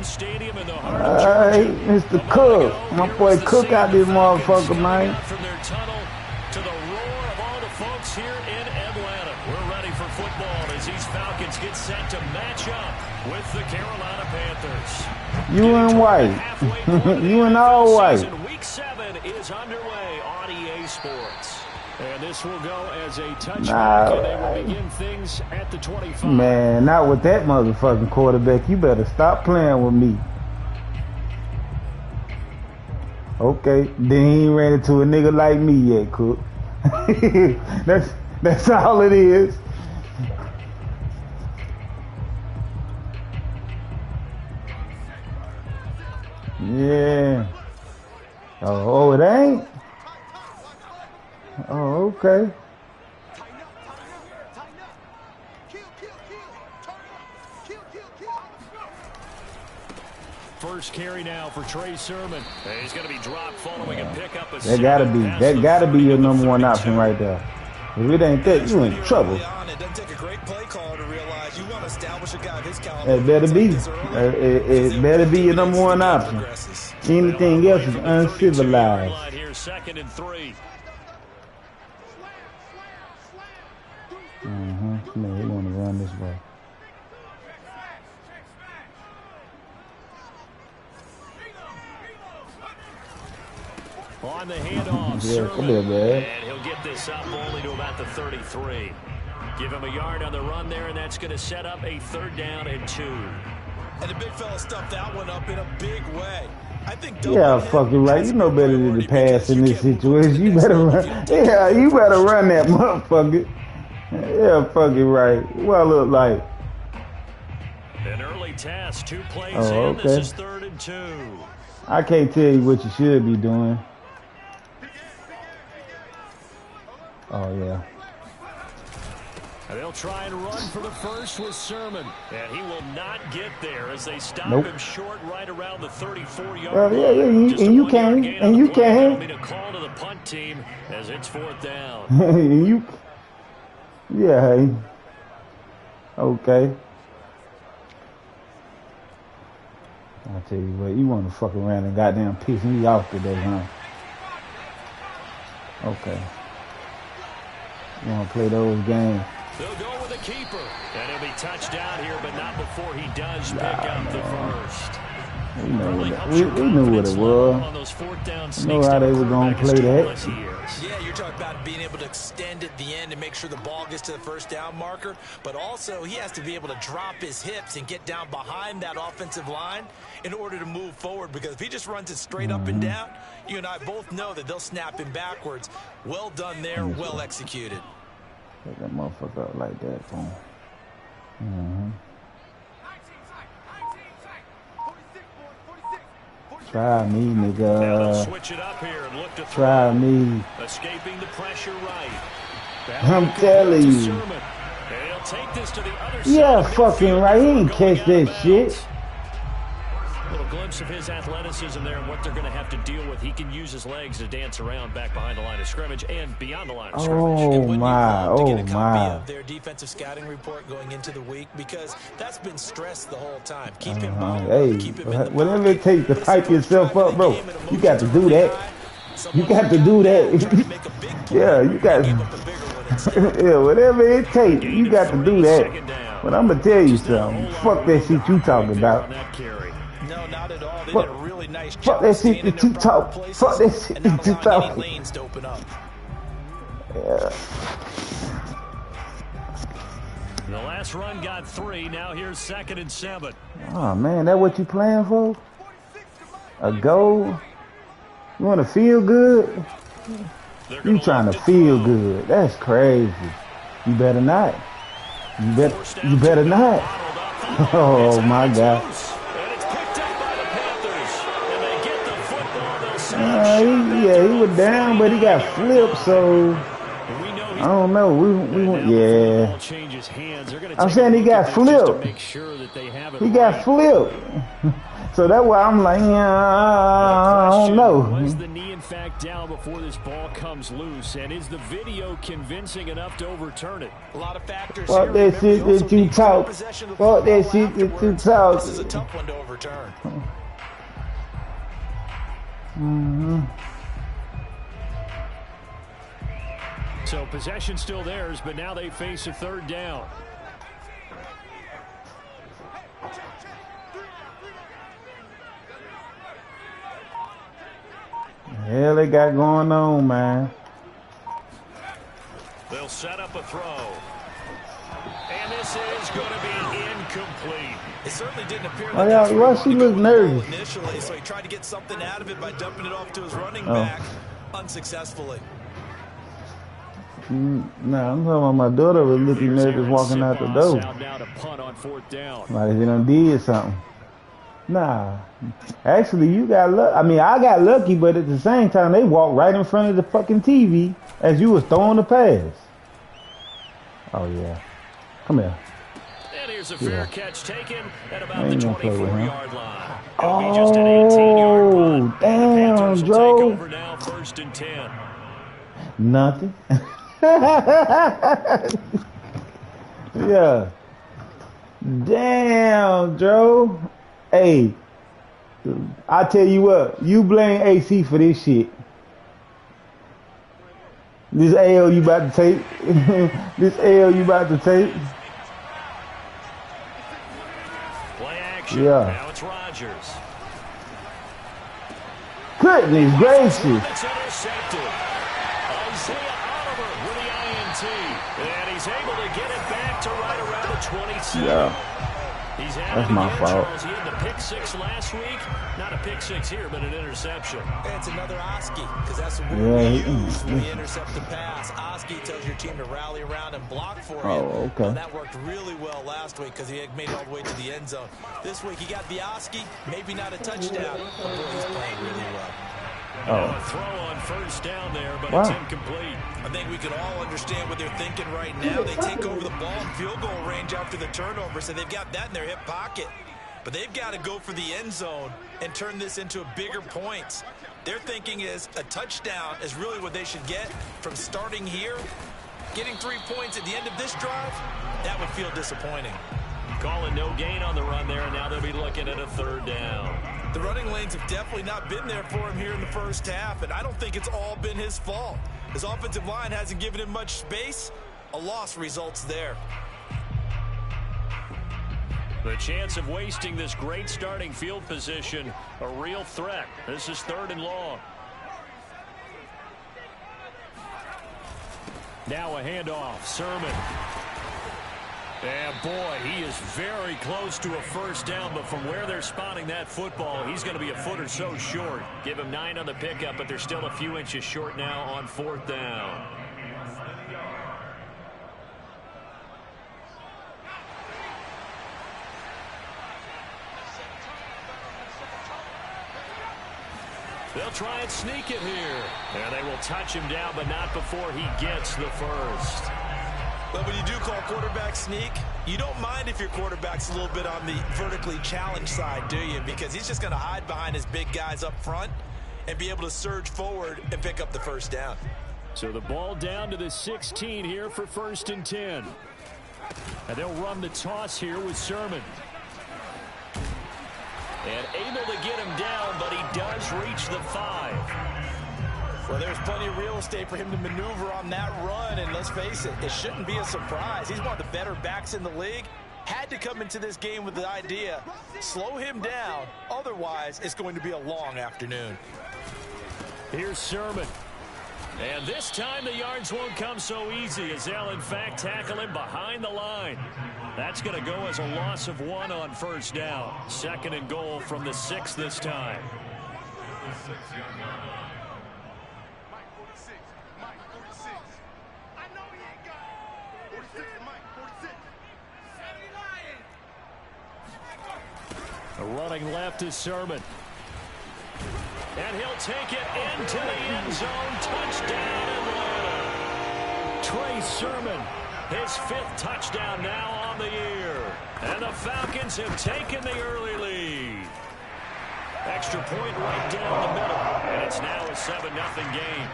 Stadium in the heart All of right, Georgia. Mr. Cook. My boy Cook out this motherfucker, man. From their tunnel to the roar of all the folks here in Atlanta. We're ready for football as these Falcons get set to match up with the Carolina Panthers. You and white. You and all white. Week 7 is underway on EA Sports. And this will go as a touchback, and they will begin things at the 25. Man, not with that motherfucking quarterback. You better stop playing with me. Okay, then he ain't ran into a nigga like me yet, Cook. that's all it is. Yeah. Oh, it ain't? Oh, okay. First carry now for Trey Sermon. He's going to be dropped following a pickup. That gotta be your number one option right there. If it ain't that, you in trouble. It doesn't take a great play caller to realize you want to establish a guy this caliber. It better be. It better be your number one option. Anything else is uncivilized. Here, 2nd and 3. Man, he want to run this way. On the handoff, yeah, come here, man. And he'll get this up only to about the 33. Give him a yard on the run there, and that's going to set up a 3rd down and 2. And the big fella stuffed that one up in a big way. I think yeah, fucking right. You know better than to pass in this situation. You better run. Yeah, you better run that motherfucker. Yeah, fucking right. What I look like? An early test, 2 plays in. Okay. This is 3rd and 2. I can't tell you what you should be doing. Oh, yeah. And they'll try and run for the first with Sermon. And he will not get there as they stop him short right around the 34-yard line. Yeah, and you can. And you can. A call to the punt team as it's 4th down. Yeah, hey. Okay. I'll tell you what, you want to fuck around and goddamn piss me off today, huh? Okay. You want to play those games? They'll go with a keeper. And he'll be touched down here, but not before he does pick up the first. We knew what it was. Know how they were going to play that. Yeah, you're talking about being able to extend at the end and make sure the ball gets to the 1st down marker. But also, he has to be able to drop his hips and get down behind that offensive line in order to move forward. Because if he just runs it straight up and down, you and I both know that they'll snap him backwards. Well done there, well executed. Take that motherfucker up like that, boom. Try me, nigga. Switch it up here and look to try me. Escaping the pressure right. I'm telling you. Yeah, fucking right. He ain't catch that shit. Little glimpse of his athleticism there and what they're going to have to deal with. He can use his legs to dance around back behind the line of scrimmage and beyond the line of scrimmage. Oh my, oh my. Their defensive scouting report going into the week, because that's been stressed the whole time. Keep him motivated, keep him in the whatever it takes to hype yourself up, bro. You got to do that. You got to do that. Yeah, you got to. Yeah, whatever it takes, you got to do that. But I'm going to tell you something. Fuck that shit you talking about. No, not at all. They did a really nice job. Fuck that shit that you talk. Fuck that shit that you talk. Lanes to open up. Yeah. The last run got 3. Now here's 2nd and 7. Oh man, that what you playing for? A goal? You want to feel good? You trying to feel good? That's crazy. You better not. You better not. Oh my God. Yeah, he was down, but he got flipped, so I don't know. Yeah. I'm saying he got flipped. He got flipped. So that's why I'm like, yeah, I don't know. fact down before this ball comes loose. And is the video convincing enough to overturn it? A lot of factors Fuck here. that shit that you talk. Fuck that shit that you talk. This is a tough one to overturn. So possession still theirs, but now they face a third down. Hell, they got going on, man. They'll set up a throw. And this is going to be incomplete. It certainly didn't appear Oh, yeah, Rusty looked nervous initially, so he tried to get something out of it by dumping it off to his running back unsuccessfully. Nah, I'm talking about my daughter was looking nervous walking out the door. Now to punt on fourth down. Like he done did something. Nah. Actually, you got luck. I mean, I got lucky, but at the same time, they walked right in front of the fucking TV as you was throwing the pass. Oh, yeah. Come here. And here's a fair catch taken at about the 24-yard line. Oh, damn, Joe. Take over now, 1st and 10. Nothing. Yeah. Damn, Joe. Hey, I tell you what, you blame AC for this shit. This L you about to take. This L you about to take. Play action. Yeah. Now it's Rodgers. Goodness gracious. It's intercepted. Isaiah Oliver with the INT. And he's able to get it back to right around the 27. Yeah. He's had That's it my again, fault. Charles. He had the pick 6 last week. Not a pick 6 here, but an interception. It's another Oski, because that's what we use when we intercept the pass. Oski tells your team to rally around and block for you. Oh, okay. And that worked really well last week because he had made it all the way to the end zone. This week he got the Oski, maybe not a touchdown, but boy, he's playing really well. A throw on 1st down there, but it's incomplete. I think we can all understand what they're thinking right now. They take over the ball in field goal range after the turnover, so they've got that in their hip pocket. But they've got to go for the end zone and turn this into bigger points. Their thinking is a touchdown is really what they should get from starting here. Getting 3 points at the end of this drive, that would feel disappointing. Calling no gain on the run there, and now they'll be looking at a 3rd down. The running lanes have definitely not been there for him here in the first half, and I don't think it's all been his fault. His offensive line hasn't given him much space. A loss results there. The chance of wasting this great starting field position, a real threat. This is 3rd and long. Now a handoff. Sermon. And boy, he is very close to a 1st down, but from where they're spotting that football, he's going to be a foot or so short. Give him 9 on the pickup, but they're still a few inches short now on 4th down. They'll try and sneak it here. And they will touch him down, but not before he gets the 1st. But when you do call quarterback sneak, you don't mind if your quarterback's a little bit on the vertically challenged side, do you? Because he's just going to hide behind his big guys up front and be able to surge forward and pick up the 1st down. So the ball down to the 16 here for 1st and 10. And they'll run the toss here with Sermon. And able to get him down, but he does reach the 5. Well, there's plenty of real estate for him to maneuver on that run, and let's face it, it shouldn't be a surprise. He's one of the better backs in the league. Had to come into this game with the idea, slow him down, otherwise it's going to be a long afternoon. Here's Sermon. And this time the yards won't come so easy as they'll, in fact, tackle him behind the line. That's going to go as a loss of 1 on 1st down. 2nd and goal from the 6 this time. Running left is Sermon. And he'll take it into the end zone. Touchdown, Atlanta. Trey Sermon, his 5th touchdown now on the year. And the Falcons have taken the early lead. Extra point right down the middle. And it's now a 7-0 game.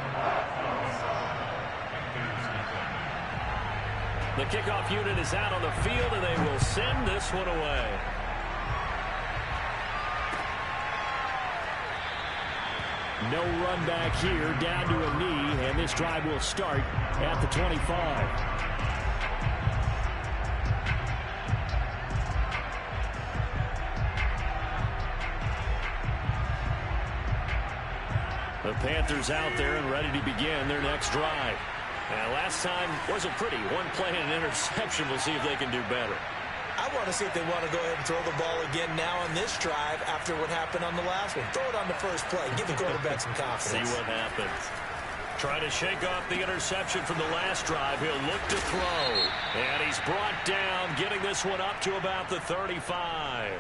The kickoff unit is out on the field, and they will send this one away. No run back here, down to a knee, and this drive will start at the 25. The Panthers out there and ready to begin their next drive. And last time wasn't pretty. One play and an interception. We'll see if they can do better. I want to see if they want to go ahead and throw the ball again now on this drive after what happened on the last one. Throw it on the first play. Give the quarterback some confidence. See what happens. Trying to shake off the interception from the last drive. He'll look to throw. And he's brought down, getting this one up to about the 35.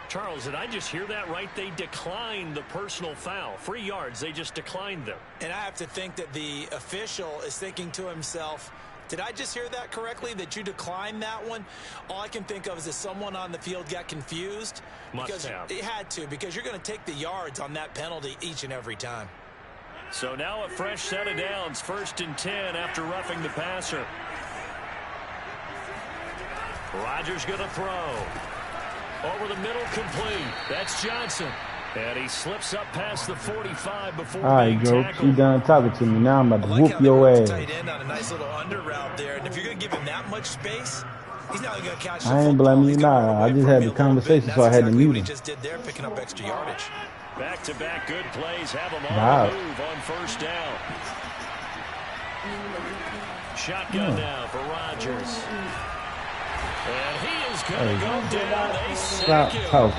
Charles, did I just hear that right? They declined the personal foul. 3 yards, they just declined them. And I have to think that the official is thinking to himself, did I just hear that correctly, that you declined that one? All I can think of is that someone on the field got confused. Must have. It had to, because you're going to take the yards on that penalty each and every time. So now a fresh set of downs, 1st and 10 after roughing the passer. Rodgers going to throw. Over the middle, complete. That's Johnson. And he slips up past the 45 before being tackled. You done talking to me. Now I'm about to whoop your ass. Tight end on a nice little under route there. And if you're going to give him that much space, he's not going to catch the I ain't blaming you now. I just had the conversation, so I had to mute him. He just did there, picking up extra yardage. Back-to-back good plays have him on the move on 1st down. Shotgun now for Rodgers. And he is going to go down. They sack him on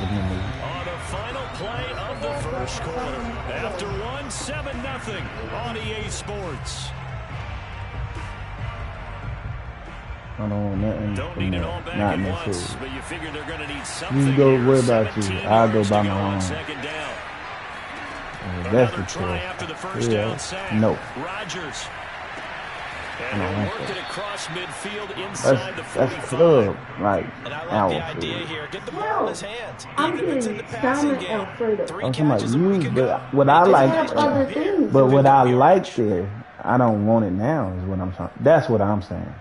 a final play of the 1st quarter. After 7-0 on EA Sports. I don't need it all back at once, but you figure they're going to need something. You go worry about you. I'll go by my own. 2nd down. That's the try after the 1st down sack. No. Rodgers. And he worked it across midfield inside the 45. That's club, like, and I like the idea here. Get the ball in his hands. Even if it's in the passing game. 3 catches a week ago. What I like, but what I like there, I don't want it now is what I'm saying. That's what I'm saying.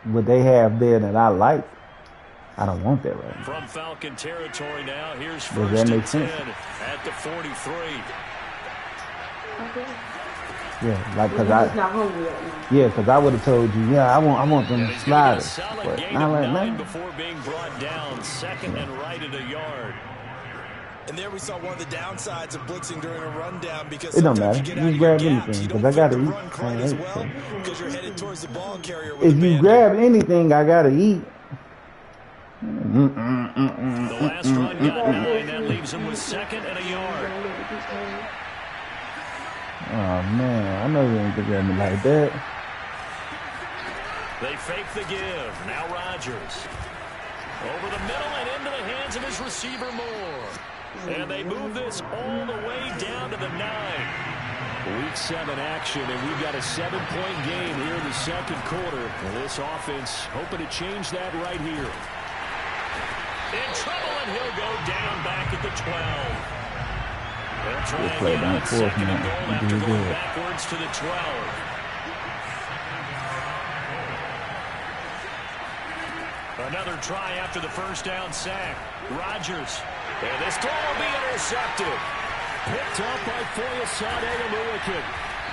What they have there that I like, I don't want that right now. From Falcon territory now, here's 1st Does that make and 10 sense? at the 43. Okay. Yeah, like He's not hungry right now. yeah, because I would have told you, yeah, I want them sliders, but not right now. Before being brought down, 2nd and right at a yard. And there we saw one of the downsides of blitzing during a rundown, because It don't sometimes matter. you get You out grab of your gaps. anything, You 'cause don't I gotta fit the eat. run quite I as ain't well saying. because you're headed towards the ball carrier with If a you man grab anything, I gotta eat. The last run got 9. That leaves him with 2nd and a yard. Oh man, I know you ain't gonna grab me like that. They fake the give. Now Rodgers. Over the middle and into the hands of his receiver Moore. And they move this all the way down to the 9. Week 7 action, and we've got a 7-point game here in the 2nd quarter. And this offense hoping to change that right here. In trouble, and he'll go down back at the 12. They'll try again on 2nd and goal after going backwards to the 12. Another try after the 1st down sack. Rodgers. And this throw will be intercepted. Picked up by Foyesade Oluwakin.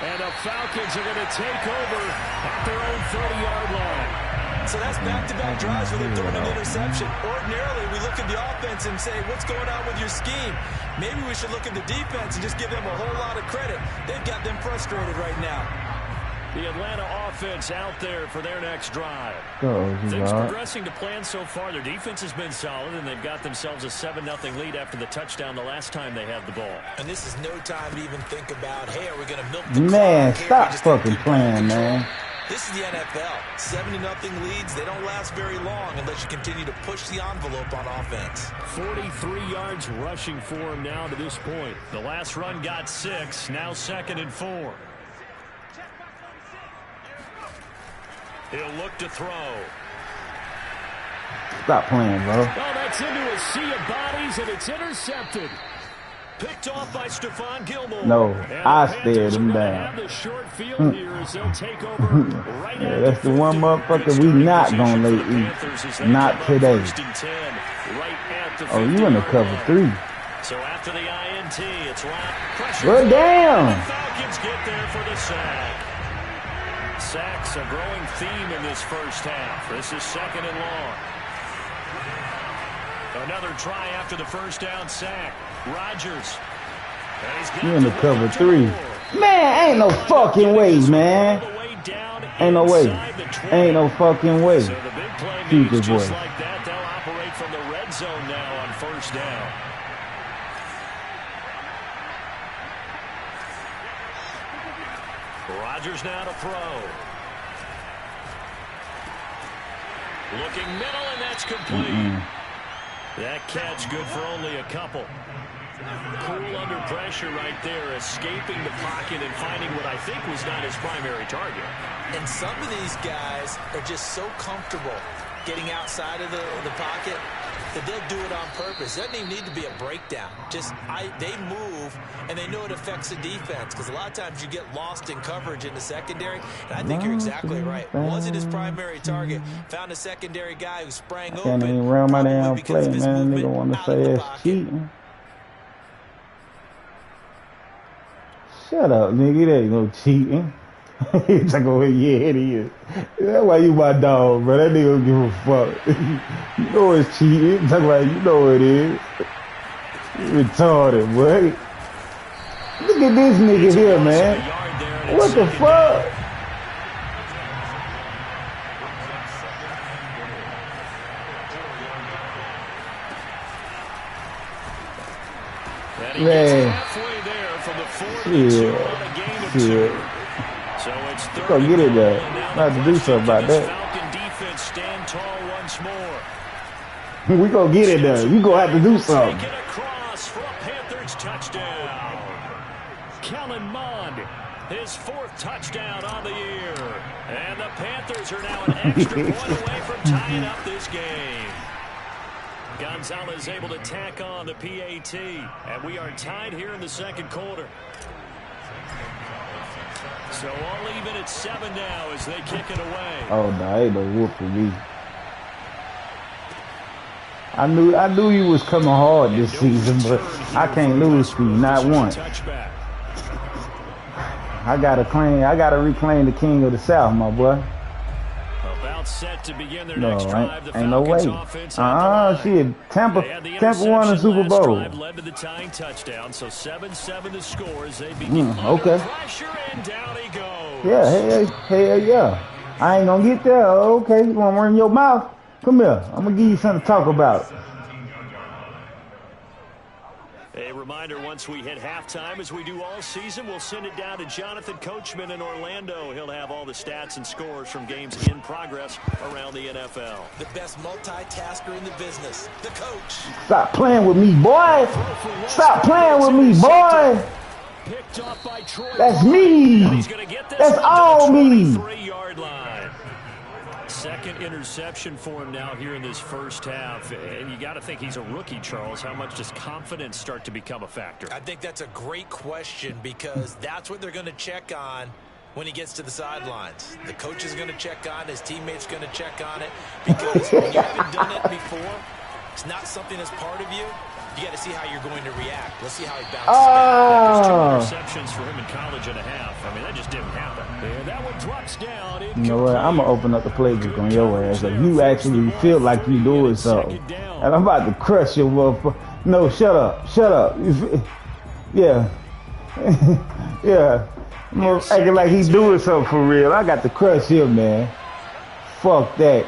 And the Falcons are going to take over at their own 30-yard line. So that's back-to-back drives where they're throwing an interception. Ordinarily, we look at the offense and say, what's going on with your scheme? Maybe we should look at the defense and just give them a whole lot of credit. They've got them frustrated right now. The Atlanta offense out there for their next drive. Things progressing to plan so far. Their defense has been solid, and they've got themselves a 7-0 lead after the touchdown the last time they had the ball. And this is no time to even think about, hey, are we going to milk the man, clock? stop fucking playing, man. This is the NFL. 7-0 leads, they don't last very long unless you continue to push the envelope on offense. 43 yards rushing for him now to this point. The last run got 6, now 2nd and 4. He'll look to throw. Stop playing, bro. Oh, that's into a sea of bodies, and it's intercepted. Picked off by Stephon Gilmore. No, I stared him down. The short field here as they'll take over right yeah, that's the one motherfucker we not gonna let eat. Not today. Oh, you in the cover 3. So after the INT, it's well, damn. The Falcons get there for the sack. Sacks a growing theme in this first half. This is 2nd and long. Another try after the first down sack. Rodgers. You in the cover 3. Man, ain't no fucking way, man. Ain't no way. Ain't no fucking way. So the big play Future just boy. like that, they'll operate from the red zone now on first down. Rodgers now to throw. Looking middle, and that's complete. That catch good for only a couple. Cool under pressure right there, escaping the pocket and finding what I think was not his primary target. And some of these guys are just so comfortable getting outside of the pocket that they'll do it on purpose. It doesn't even need to be a breakdown. They move, and they know it affects the defense, because a lot of times you get lost in coverage in the secondary. And I think you're exactly right. Wasn't his primary target. Found a secondary guy who sprang open. Can't even run my damn play, man. Nigga want to say it's cheating. Shut up, nigga. There ain't no cheating. He's like, oh, yeah, it is. That's why you my dog, bro. That nigga don't give a fuck. You know it's cheating. Talk about, you know it is. You retarded, boy. Look at this nigga here, man. What the fuck? Man. Shit. So it's go get it there. I have to do something about that. Falcon defense stand tall once more. We gonna get it there. You gonna have to do something. Take it across for a Panthers touchdown. Kellen Mond, his 4th touchdown on the year. And the Panthers are now an extra point away from tying up this game. Gonzalez able to tack on the PAT. And we are tied here in the 2nd quarter. So all even at 7 now as they kick it away. Oh no, ain't no whoop for me. I knew you was coming hard this season, but I can't lose to you, not once. I gotta reclaim the king of the South, my boy. About set to begin their No, next drive. ain't no way. Shit. Tampa won the Super Bowl. Led to the tying touchdown, so 7-7 the score as they begin okay. pressure, and down he goes. Yeah, hey, yeah. I ain't gonna get there. Okay, you wanna run your mouth? Come here. I'm gonna give you something to talk about. A reminder, once we hit halftime, as we do all season, we'll send it down to Jonathan Coachman in Orlando. He'll have all the stats and scores from games in progress around the NFL. The best multitasker in the business, the coach. Stop playing with me, boy. Stop playing with me, boy. Picked off by Troy. That's me. That's all me. 3-yard line. 2nd interception for him now here in this first half. And you got to think he's a rookie, Charles. How much does confidence start to become a factor? I think that's a great question, because that's what they're going to check on when he gets to the sidelines. The coach is going to check on it. His teammates going to check on it. Because when you haven't done it before, it's not something that's part of you. You got to see how you're going to react. Let's see how he bounces back. There's 2 interceptions for him in college and a half. I mean, that just didn't happen. And that one drops down. You know what? I'm going to open up the playbook on your ass. If you actually feel like you're doing something. And I'm about to crush your motherfucker. No, shut up. Shut up. Yeah. Yeah. I'm acting like he's doing something for real. I got to crush him, man. Fuck that.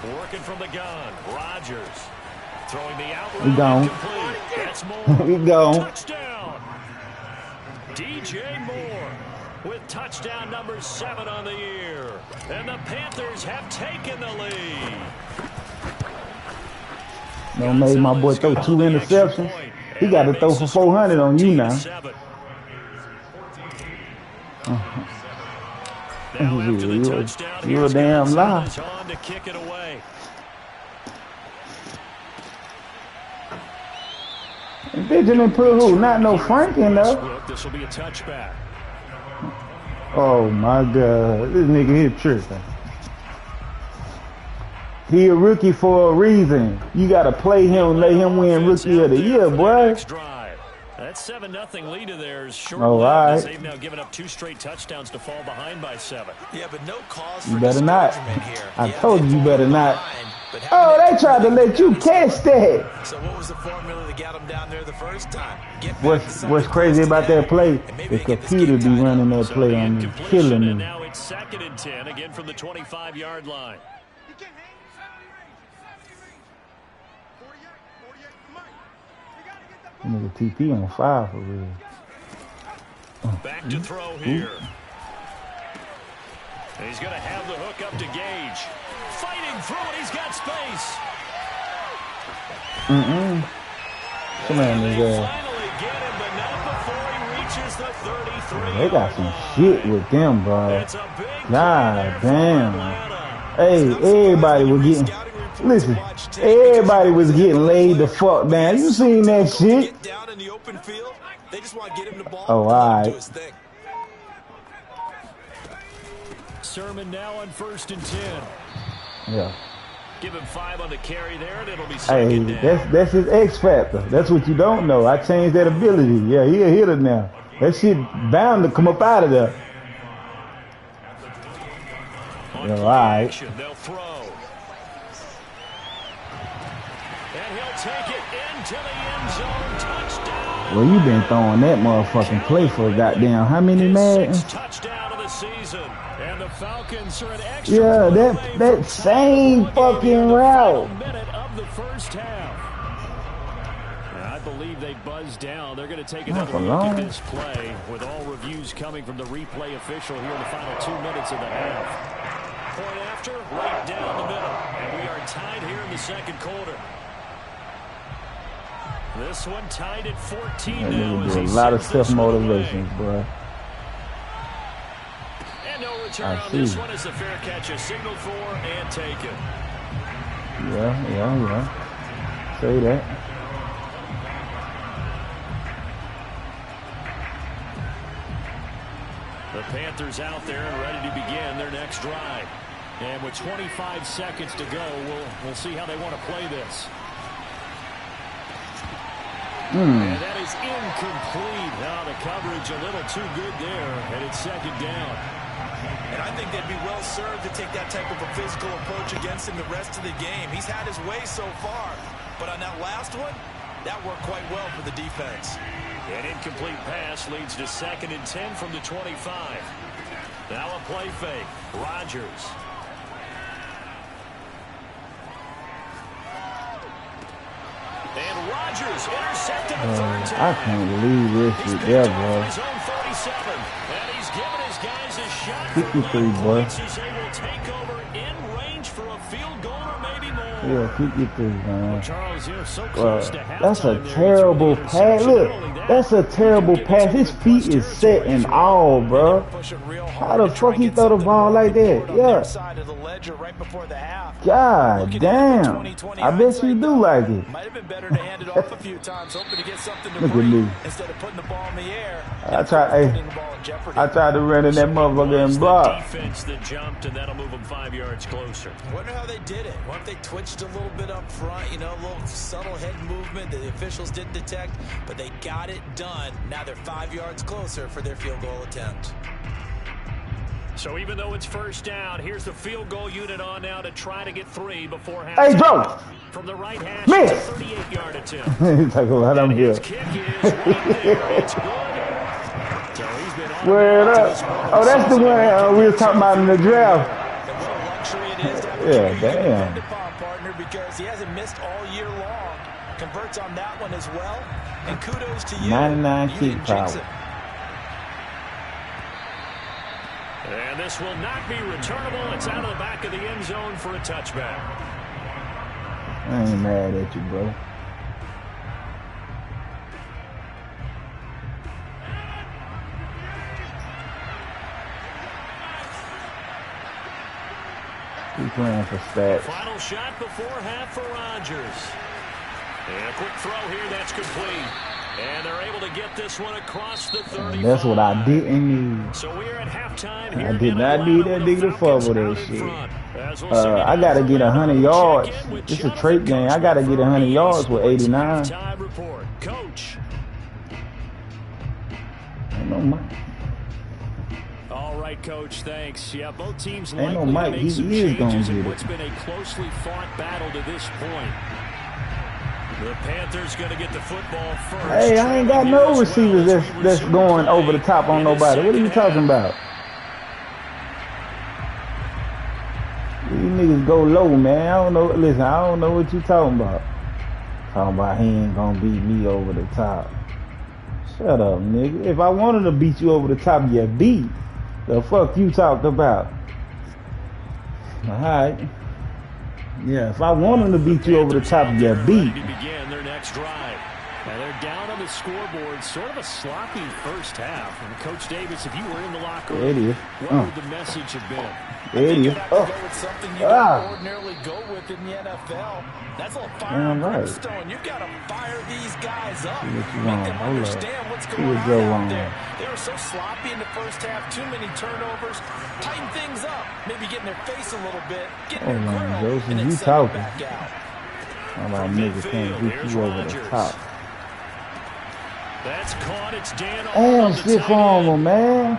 Working from the gun, Rodgers throwing the out. We gone. That's Moore. We gone. Touchdown. DJ Moore with touchdown number 7 on the year. And the Panthers have taken the lead. Don't make my boy throw 2 interceptions. He got to throw for 400 on you now. You a damn lie. To kick it away. Bitch didn't put who? Not no Frank in there. This will be a touchback. Oh my God, this nigga here tripping. He a rookie for a reason. You gotta play him, let him win Rookie of the Year, boy. That 7-0 lead of theirs short right. They've now given up 2 straight touchdowns to fall behind by 7. Yeah, but no cause You for better not. here. I told you better not. Oh, they tried to let you catch that. So what was the formula that got them down there the first time? What's crazy about that play? The computer be running that play on me, killing me. And now it's 2nd and 10, again from the 25-yard line. Nigga TP on fire for real. Back to throw here. And he's going to have the hook up to Gage. Fighting through it, he's got space. Come on, nigga. Finally get him, but not before he reaches the 33. They got some shit with them, bro. God damn. Hey, everybody was getting. Listen, everybody was getting laid the fuck down. You seen that shit? Oh, alright. Sermon now on 1st and 10. Yeah. Give him 5 on the carry there, and it'll be 2nd down. That's his X factor. That's what you don't know. I changed that ability. Yeah, he a hitter now. That shit bound to come up out of there. Yeah, alright. They'll throw. And he'll take it into the end zone. Touchdown. Well, you been throwing that motherfucking play for goddamn how many man? Touchdown of the season. And the Falcons are an extra that same fucking route. Minute of the first half. And I believe they buzzed down. They're going to take another look at this play with all reviews coming from the replay official here in the final 2 minutes of the half. Point after, right down the middle. And we are tied here in the 2nd quarter. This one tied at 14 now. A lot of self-motivation, bro. And no return on this one as the fair catch is signaled for and taken. Yeah. Say that. The Panthers out there and ready to begin their next drive. And with 25 seconds to go, we'll see how they want to play this. And that is incomplete. Now the coverage a little too good there, and it's 2nd down. And I think they'd be well served to take that type of a physical approach against him the rest of the game. He's had his way so far, but on that last one, that worked quite well for the defense. An incomplete pass leads to 2nd and 10 from the 25. Now a play fake. Rodgers. And Rodgers intercepted a 3rd time. I can't believe this shit there, bro. His own 37. And he's given his guys a shot 53, boy. as they will take over in range for a field goal or maybe more. Yeah, 53, man. Well, Charles, you're so close to That's a halftime terrible there. pass. Look, that's a terrible pass. His feet is set and all, bro. How the fuck he throw the ball like that? Yeah. God damn. I bet you do like it. Might have been better to hand it off a few times, hoping to get something to Look at breathe me. instead of putting the ball in the air. I tried to run in that motherfucker and block. Defense that jumped, and that'll move them 5 yards closer. Wonder how they did it. What if they twitched a little bit up front, you know, a little subtle head movement that the officials didn't detect, but they got it done. Now they're 5 yards closer for their field goal attempt. So even though it's 1st down, here's the field goal unit on now to try to get 3 before half. Hey, Joe! From the right hash, Miss! 38-yard attempt. He's talking about I'm here. His kick is right there. It's good. So he's been Word up. Oh, that's the one we were talking about in the draft. And what a luxury it is to have a Yeah, damn. partner because he hasn't missed all year long. Converts on that one as well. And kudos to you. 99 You kick didn't jinx power. it. And this will not be returnable. It's out of the back of the end zone for a touchback. I ain't mad at you, bro. He's playing for stats. Final shot before half for Rodgers. And a quick throw here, that's complete. And they're able to get this one across the 35. That's what I didn't need. So we're at halftime here. I did not need that nigga to fumble that shit. I got to get 100 yards. It's a trait game. I got to get 100 yards with 89. Coach. Ain't no Mike. All right, Coach, thanks. Yeah, both teams Ain't no likely Mike. to make He some is going changes to in get what's it. been a closely fought battle to this point. The Panthers going to get the football first. Hey, I ain't got no receivers that's going over the top on nobody. What are you talking about? These niggas go low, man. I don't know. Listen, I don't know what you talking about. Talking about he ain't gonna beat me over the top. Shut up, nigga. If I wanted to beat you over the top, you beat. The fuck you talked about? Alright. Yeah, if I wanted to beat you over the top, you beat. Began their next drive. And they're down on the scoreboard. Sort of a sloppy first half. And Coach Davis, if you were in the locker room, what would the message have been? There it is. Go with something you don't ordinarily go with in the NFL. That's a little fire and brimstone. You've got to fire these guys up. Make them understand what's going on out there. They were so sloppy in the first half. Too many turnovers. Tighten things up. Maybe get in their face a little bit. Get in their grill. And then send them back out. I'm like, niggas can't beat you over the top. That's caught. It's Dan. Stiff armor, man.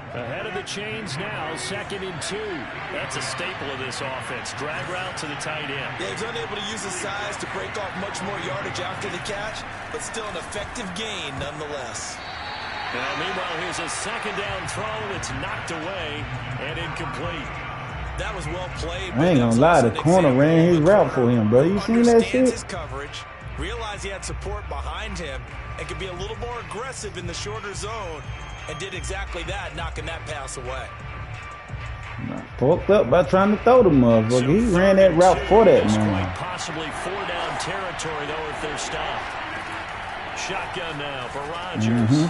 Ahead of the chains now, 2nd and 2. That's a staple of this offense. Drag route to the tight end. Yeah, he's unable to use his size to break off much more yardage after the catch, but still an effective gain nonetheless. Meanwhile, here's a 2nd down throw. It's knocked away and incomplete. That was well played. I ain't gonna lie, the corner ran his route for him, bro. You seen that shit? His coverage, realized he had support behind him, and could be a little more aggressive in the shorter zone. And did exactly that, knocking that pass away. Talked up by trying to throw the motherfucker. He ran that route for that man. Possibly 4-down territory, though, if they're stopped. Shotgun now for Rodgers.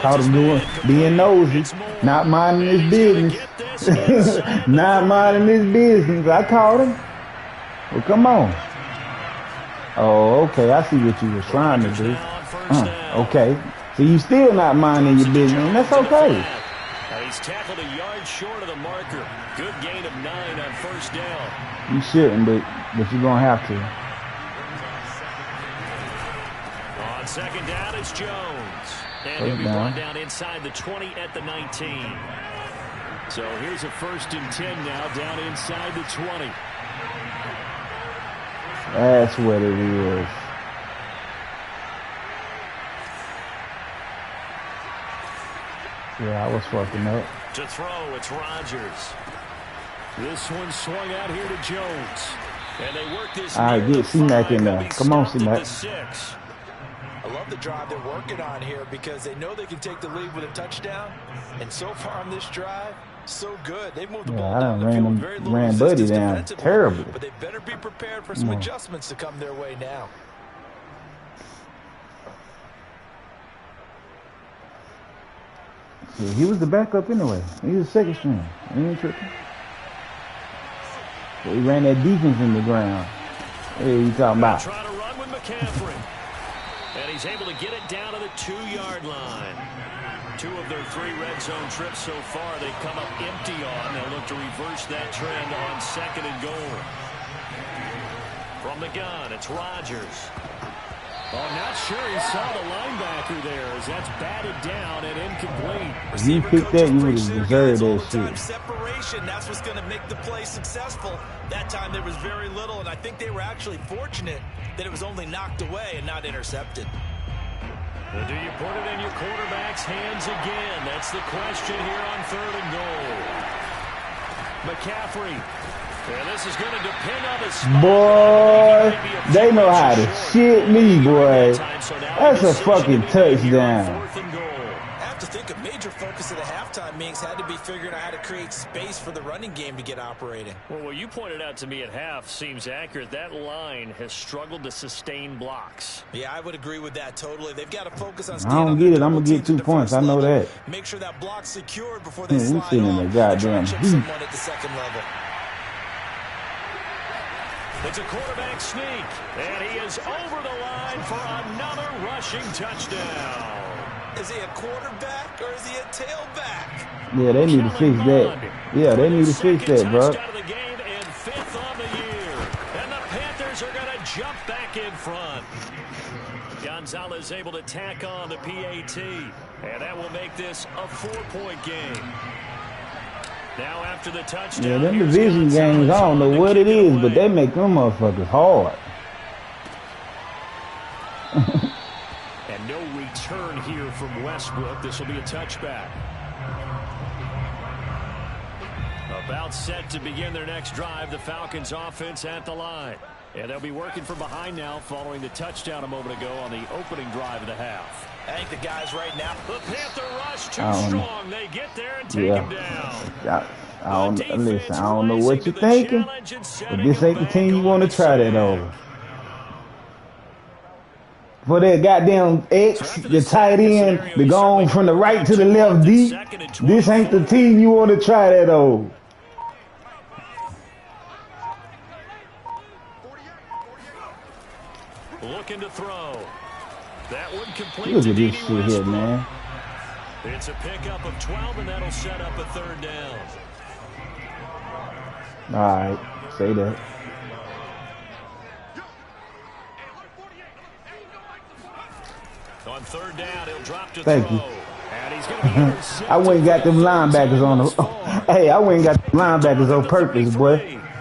Caught him being nosy. Not minding his business. Not minding his business. I caught him. Well, come on. Oh, okay. I see what you were trying to do. Okay. So you still not minding your business, and that's okay. He's tackled a yard short of the marker. Good gain of 9 on 1st down. You shouldn't, but you're going to have to. On 2nd down, it's Jones. And he'll be brought down inside the 20 at the 19. So here's a 1st and 10 now, down inside the 20. That's what it is. Yeah, I was fucking up. To throw, it's Rodgers. This one swung out here to Jones. And they work this. All right, get C-Mac in there. Come on, C-Mac. I love the drive they're working on here because they know they can take the lead with a touchdown. And so far on this drive, so good. They moved the ball down the field with very little resistance defensively. Terrible. But they better be prepared for some adjustments to come their way now. Yeah, he was the backup anyway. He was 2nd string. He ain't tripping. So he ran that defense in the ground. Hey, you talking about? Try to run with McCaffrey. And he's able to get it down to the 2-yard line. 2 of their 3 red zone trips so far they've come up empty on. They'll look to reverse that trend on 2nd and goal. From the gun, it's Rodgers. Oh, not sure he saw the linebacker there as that's batted down and incomplete. If you picked that, you would have deserved that shit. Separation, that's what's going to make the play successful. That time there was very little, and I think they were actually fortunate that it was only knocked away and not intercepted. Do you put it in your quarterback's hands again? That's the question here on 3rd and goal. McCaffrey. And this is going to depend on the spot. Boy, they know how to shit me, boy. That's a fucking touchdown. I have to think a major focus of the halftime meetings had to be figuring out how to create space for the running game to get operating. Well, what you pointed out to me at half seems accurate. That line has struggled to sustain blocks. Yeah, I would agree with that totally. They've got to focus on. I don't get it. I'm gonna get 2 points. I know that. Make sure that block's secured before they slide in the goddamn someone at the second level. It's a quarterback sneak, and he is over the line for another rushing touchdown. Is he a quarterback or is he a tailback? Yeah, they need to fix that. Yeah, they need to fix that, bro. Of the game and 5th on the year. And the Panthers are going to jump back in front. Gonzalez able to tack on the PAT, and that will make this a 4-point game. Now after the touchdown, yeah, them division games, I don't know what it is, but they make them motherfuckers hard. And no return here from Westbrook. This will be a touchback. About set to begin their next drive, the Falcons offense at the line. And they'll be working from behind now following the touchdown a moment ago on the opening drive of the half. I think the guys right now. The Panther rush too strong. They get there and take him down. Listen, I don't know what you're thinking, but this ain't the team you want to try that over. For that goddamn X, the tight end, they're going from the right to the left deep. This ain't the team you want to try that over. Looking to throw. That one complete. Look at this shit here, man. It's a pickup of 12, and that'll set up a 3rd down. All right, say that. On 3rd down, he'll drop to Thank throw. you. And he's going to be intercepted. I went and got them linebackers on the. Hey, I went and got them linebackers on purpose, boy.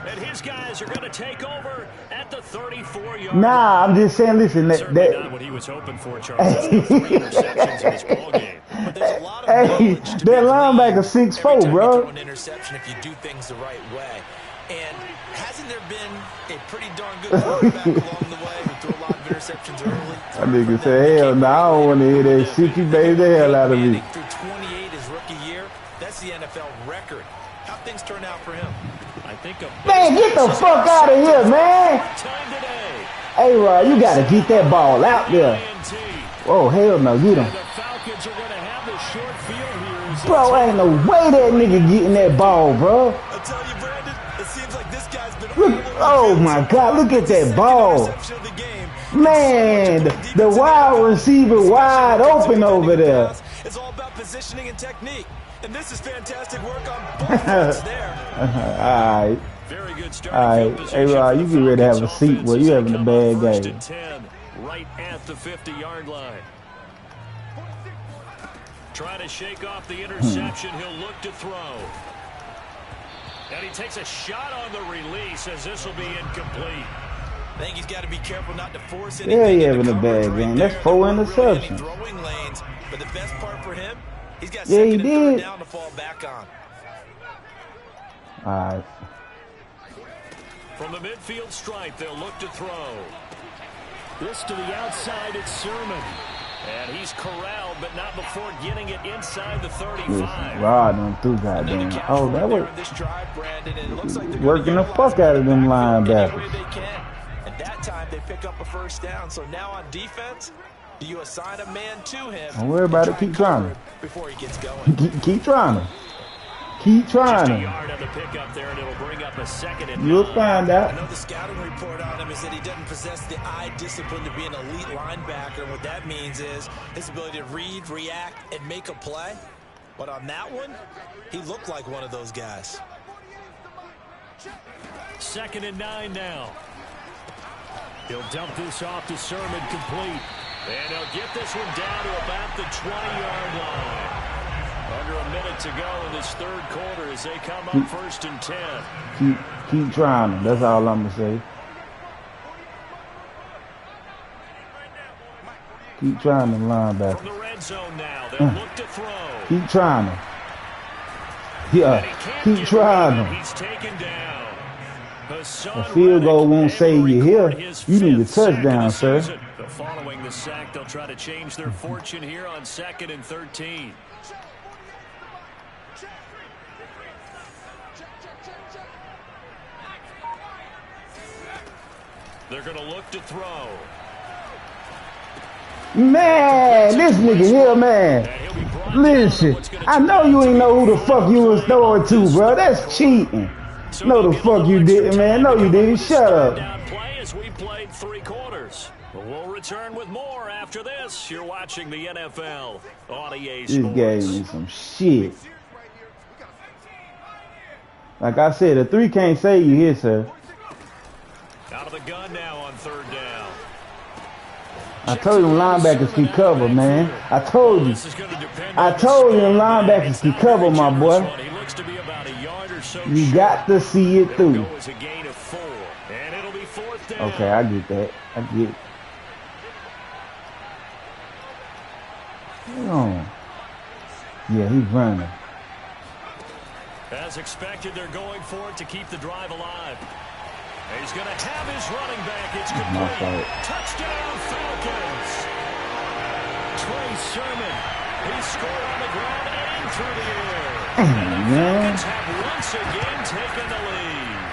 And his guys are going to take over at the 34-yard Nah, I'm just saying. Listen, not what he was hoping for, Charles. 3 interceptions in this ball game. But there's a lot of that linebacker 6'4", bro. An interception if you do things the right way. And hasn't there been a pretty darn good quarterback along the way who threw a lot of interceptions early? That nigga say, hell no, I don't want to hear that shit. You made the hell out of me. Through 28 his rookie year, that's the NFL record. How things turn out for him? I think man, get the fuck out of here, man. Hey, Rod, you got to get that ball out there. Oh, hell no, get him. Bro, ain't no way that nigga getting that ball, bro. I tell you, Brandon, it seems like this guy's been look, oh my God, look at that ball. Man, the wide receiver wide open over there. It's all about positioning and technique. And this is fantastic work on both fronts there. All right. Very good start. All right. Hey, Rod, you get ready to have a seat where you having a bad game. 10, right at the 50-yard line. Trying to shake off the interception. He'll look to throw. And he takes a shot on the release as this will be incomplete. I think he's got to be careful not to force anything. Yeah, he having a bad game. That's 4 interceptions. Throwing lanes, but the best part for him, he's got yeah, second and third down to fall back on. All right. From the midfield stripe, they'll look to throw. This to the outside, it's Sermon. And he's corralled, but not before getting it inside the 35. Rod them through, goddamn. Oh, that was working the fuck out of them linebackers. And that time they pick up a 1st down. So now on defense, do you assign a man to him? Don't worry about it. Keep trying. Before he gets going. Keep trying. Keep trying. Just a yard on the pickup there, and it'll bring up a 2nd and 9. You'll find out. I know the scouting report on him is that he doesn't possess the eye discipline to be an elite linebacker. And what that means is his ability to read, react, and make a play. But on that one, he looked like one of those guys. 2nd and 9 now. He'll dump this off to Sermon, complete. And he'll get this one down to about the 20-yard line. Under a minute to go in this 3rd quarter as they come up 1st and 10. Keep trying. That's all I'm gonna say. Keep trying to linebacker. From the red zone now, they'll look to throw. Keep trying to. Yeah, keep trying to. He's taken down. A field goal won't save you here. You need a touchdown, sir. But following the sack, they'll try to change their fortune here on 2nd and 13. They're going to look to throw. Man, this nigga here, man. Listen, I know you ain't know who the fuck you was throwing to, bro. That's cheating. So No, the fuck you didn't, man. No, you didn't. Shut up. Down play as we played 3 quarters. We'll return with more after this. You're watching the NFL on EA Sports. This gave me some shit. Like I said, a 3 can't save you here, sir. Out of the gun now on 3rd down. I told you them linebackers can cover, man. I told you. I told you them linebackers can cover, my boy. You got to see it through. Okay, I get that. I get it. Hold on. Yeah, he's running. As expected, they're going for it to keep the drive alive. He's going to have his running back. It's complete. Touchdown, Falcons. Trey Sermon. He scored on the ground and through the air. And the Falcons have once again taken the lead.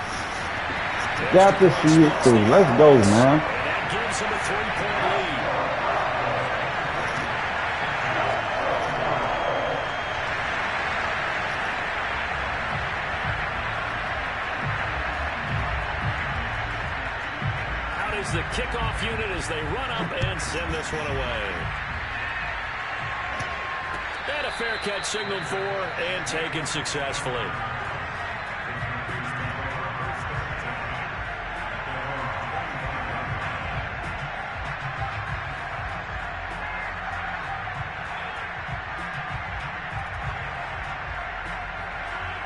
Got to see it through. Let's go, man. And that gives him a 3-point lead. The kickoff unit as they run up and send this one away. And a fair catch signaled for and taken successfully.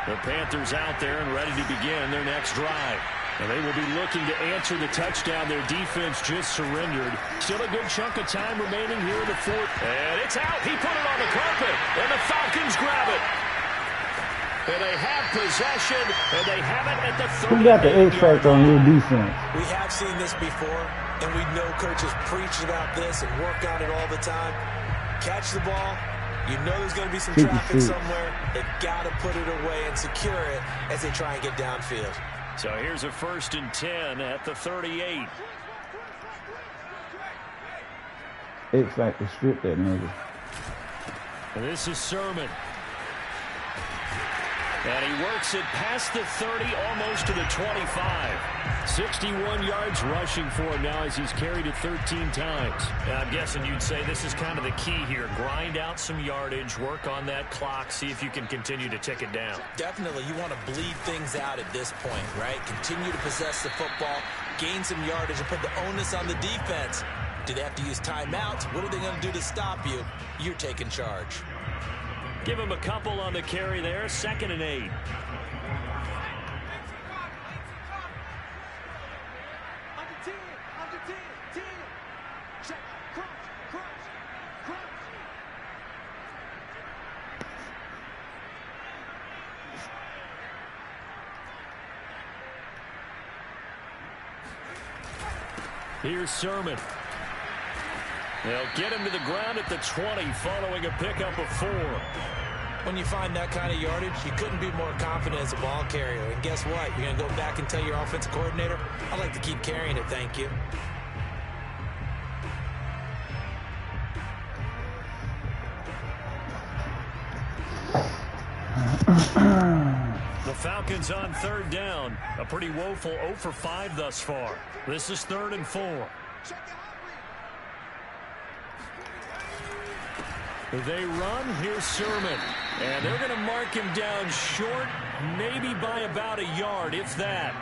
The Panthers out there and ready to begin their next drive. And they will be looking to answer the touchdown their defense just surrendered. Still a good chunk of time remaining here in the 4th. And it's out. He put it on the carpet. And the Falcons grab it. And they have possession. And they have it at the 30. Who got the X factor on your defense? We have seen this before. And we know coaches preach about this and work on it all the time. Catch the ball. You know there's going to be some traffic somewhere. They've got to put it away and secure it as they try and get downfield. So here's a 1st and 10 at the 38. It's like to strip that nigga. And this is Sermon. And he works it past the 30, almost to the 25. 61 yards rushing for him now as he's carried it 13 times. And I'm guessing you'd say this is kind of the key here. Grind out some yardage, work on that clock, see if you can continue to tick it down. Definitely, you want to bleed things out at this point, right? Continue to possess the football, gain some yardage, and put the onus on the defense. Do they have to use timeouts? What are they going to do to stop you? You're taking charge. Give him a couple on the carry there, 2nd and 8. Here's Sermon. They'll get him to the ground at the 20 following a pickup of 4. When you find that kind of yardage, you couldn't be more confident as a ball carrier. And guess what? You're going to go back and tell your offensive coordinator, I'd like to keep carrying it, thank you. The Falcons on 3rd down. A pretty woeful 0 for 5 thus far. This is 3rd and 4. They run. Here's Sermon. And they're going to mark him down short, maybe by about a yard, if that.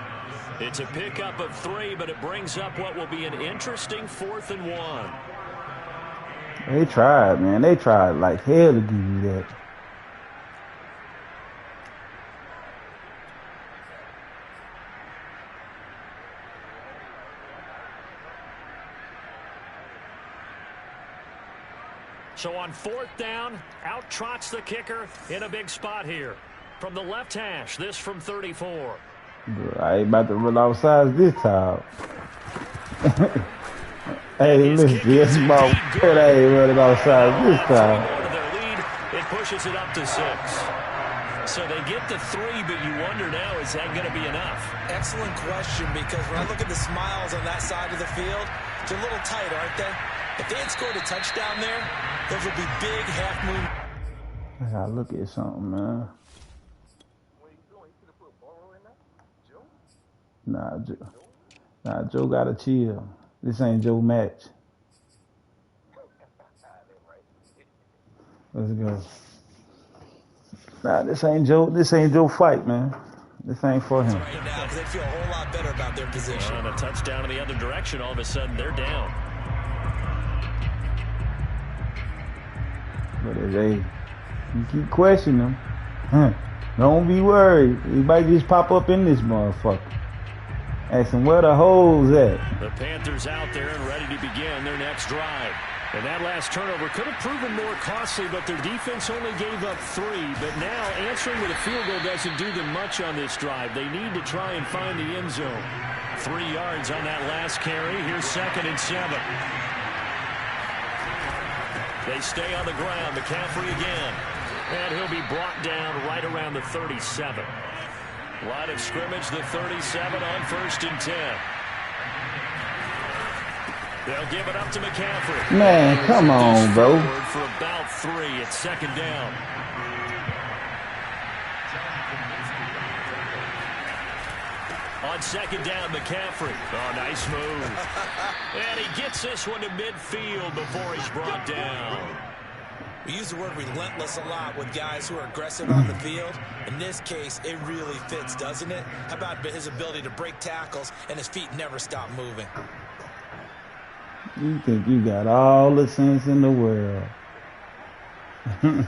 It's a pickup of 3, but it brings up what will be an interesting 4th and 1. They tried, man. They tried like hell to give you that. So on 4th down, out trots the kicker in a big spot here. From the left hash, this from 34. I ain't about to run outside this time. Hey, listen, this ball, I ain't running outside this time. It pushes it up to 6. So they get to 3, but you wonder now, is that going to be enough? Excellent question, because when I look at the smiles on that side of the field, they're a little tight, aren't they? If they had scored a touchdown there, those would be big half-moon. I gotta look at something, man. Nah, Joe gotta chill. This ain't Joe match. Let's go. Nah, this ain't Joe fight, man. This ain't for him. Right now, because they feel a whole lot better about their position. On a touchdown in the other direction, all of a sudden they're down. But you keep questioning him. Don't be worried. He might just pop up in this motherfucker. Asking where the holes at. The Panthers out there and ready to begin their next drive. And that last turnover could have proven more costly, but their defense only gave up 3. But now answering with a field goal doesn't do them much on this drive. They need to try and find the end zone. 3 yards on that last carry. Here's 2nd and 7. They stay on the ground. McCaffrey again. And he'll be brought down right around the 37. Line of scrimmage, the 37 on 1st and 10. They'll give it up to McCaffrey. Man, come on, bro. For about 3. It's 2nd down. On 2nd down, McCaffrey. Oh, nice move. And he gets this one to midfield before he's brought down. We use the word relentless a lot with guys who are aggressive on the field. In this case, it really fits, doesn't it? How about his ability to break tackles and his feet never stop moving? You think you got all the sense in the world. On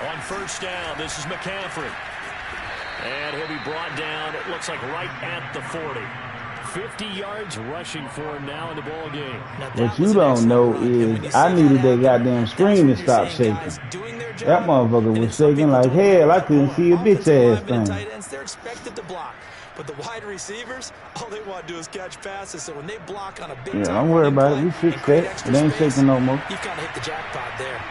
1st down, this is McCaffrey. And he'll be brought down, it looks like right at the 40. 50 yards rushing for him now in the ball game. What you don't know is I needed that goddamn screen to stop shaking. That motherfucker was shaking like hell. I couldn't see a bitch ass thing. They're expected to block. But the wide receivers, all they want to do is catch passes. So when they block on a big don't worry about it. We fixed that. It ain't shaking no more. You've kind of hit the jackpot there.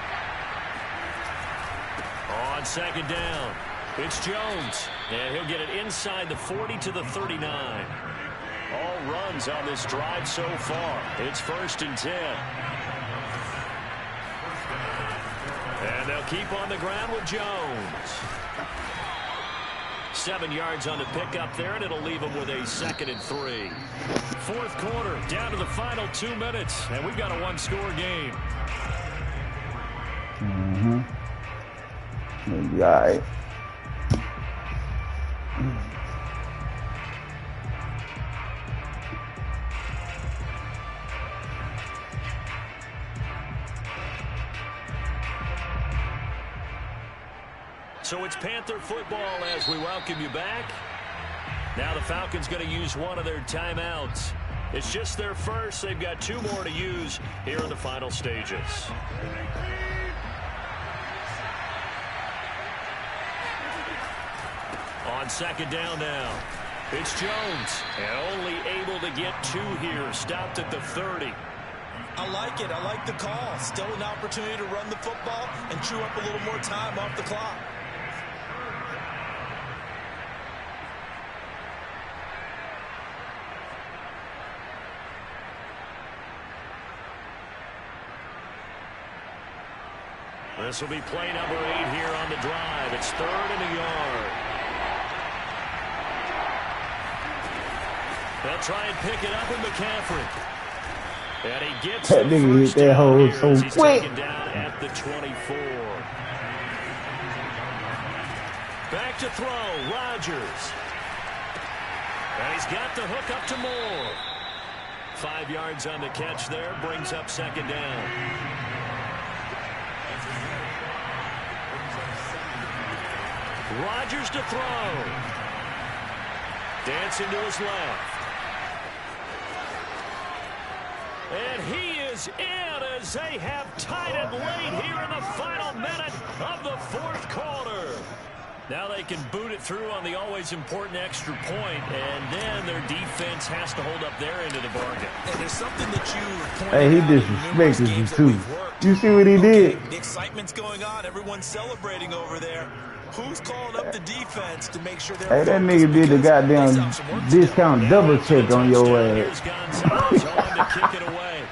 On 2nd down, it's Jones. And he'll get it inside the 40 to the 39. All runs on this drive so far. It's 1st and 10. And they'll keep on the ground with Jones. 7 yards on the pickup there, and it'll leave them with a 2nd and 3. 4th quarter, down to the final 2 minutes, and we've got a 1-score game. Maybe all right. So it's Panther football as we welcome you back. Now the Falcons going to use one of their timeouts. It's just their first. They've got 2 more to use here in the final stages. On 2nd down now, it's Jones. And only able to get 2 here. Stopped at the 30. I like it. I like the call. Still an opportunity to run the football and chew up a little more time off the clock. This will be play number 8 here on the drive. It's 3rd and a yard. They'll try and pick it up with McCaffrey. And he gets that nigga hit that hole so he's quick. Taken down at the 24. Back to throw, Rodgers. And he's got the hook up to Moore. 5 yards on the catch there, brings up 2nd down. Rodgers to throw. Dancing to his left. And he is in as they have tied it late here in the final minute of the 4th quarter. Now they can boot it through on the always important extra point, and then their defense has to hold up their end of the bargain. And there's something that you Hey, he disrespected you too. You see what he did? The excitement's going on. Everyone's celebrating over there. Who's calling up the defense to make sure they're Hey, that nigga did the goddamn discount double check on your ass. To kick it away.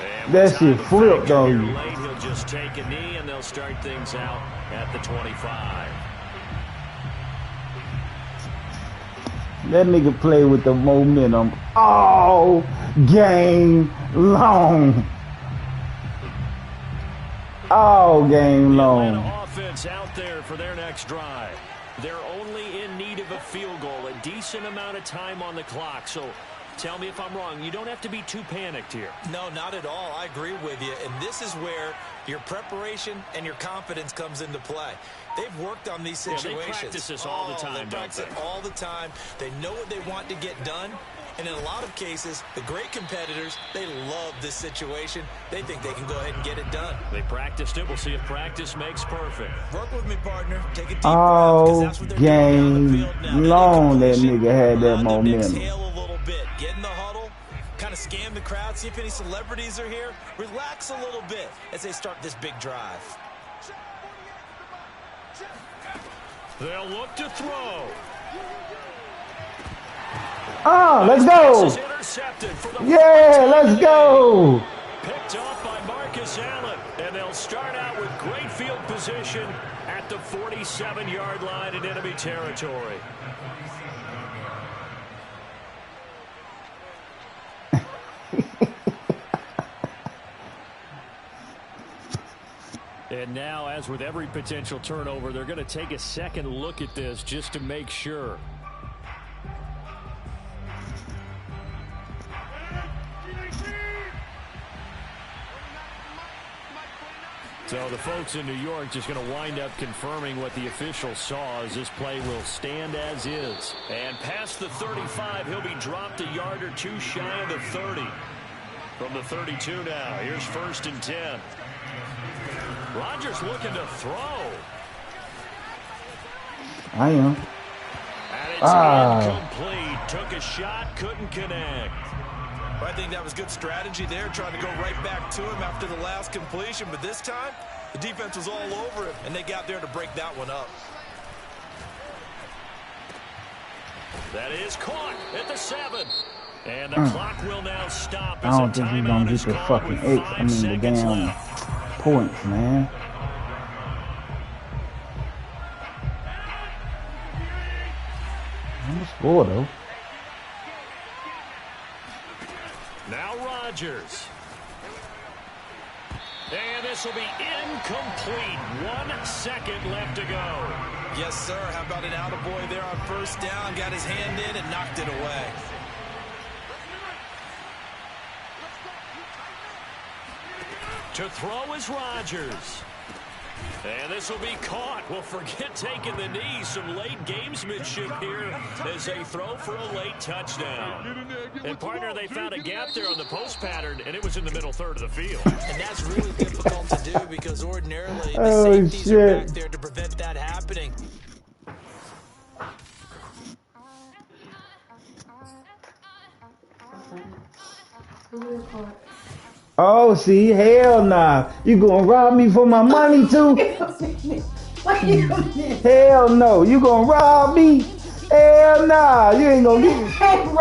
And That shit flipped on you. Late, he'll just take a knee, and they'll start things out at the 25. That nigga play with the momentum all game long. All game long. Atlanta offense out there for their next drive. They're only in need of a field goal, a decent amount of time on the clock. So tell me if I'm wrong. You don't have to be too panicked here. No, not at all. I agree with you. And this is where your preparation and your confidence comes into play. They've worked on these situations. Yeah, they practice this all the time, they practice it all the time. They know what they want to get done. And in a lot of cases, the great competitors, they love this situation. They think they can go ahead and get it done. They practiced it. We'll see if practice makes perfect. Work with me, partner. Take a deep breath, All that's what they're doing on the field now. long that nigga had that momentum. Exhale a little bit. Get in the huddle. Kind of scan the crowd. See if any celebrities are here. Relax a little bit as they start this big drive. They'll look to throw. Let's go. Yeah, let's go. Picked off by Marcus Allen, and they'll start out with great field position at the 47-yard line in enemy territory. And now, as with every potential turnover, they're going to take a second look at this just to make sure. So the folks in New York just going to wind up confirming what the official saw as this play will stand as is. And past the 35, he'll be dropped a yard or two shy of the 30. From the 32 now, here's 1st and 10. Rodgers looking to throw. I am. And it's incomplete. Took a shot, couldn't connect. I think that was good strategy there, trying to go right back to him after the last completion. But this time, the defense was all over him, and they got there to break that one up. That is caught at the 7. And the clock will now stop. I don't think he's going to get the fucking the damn points, man. I'm going to score, though. Now Rodgers. And this will be incomplete. 1 second left to go. Yes, sir. How about an attaboy there on 1st down? Got his hand in and knocked it away. To throw is Rodgers. And this will be caught. Well, forget taking the knee. Some late gamesmanship here as they throw for a late touchdown. And, partner, they found a gap there on the post pattern, and it was in the middle third of the field. And that's really difficult to do because ordinarily the safeties are back there to prevent that happening. Oh, see, hell nah. You gonna rob me for my money too? Hell no. You gonna rob me? Hell nah. You ain't gonna get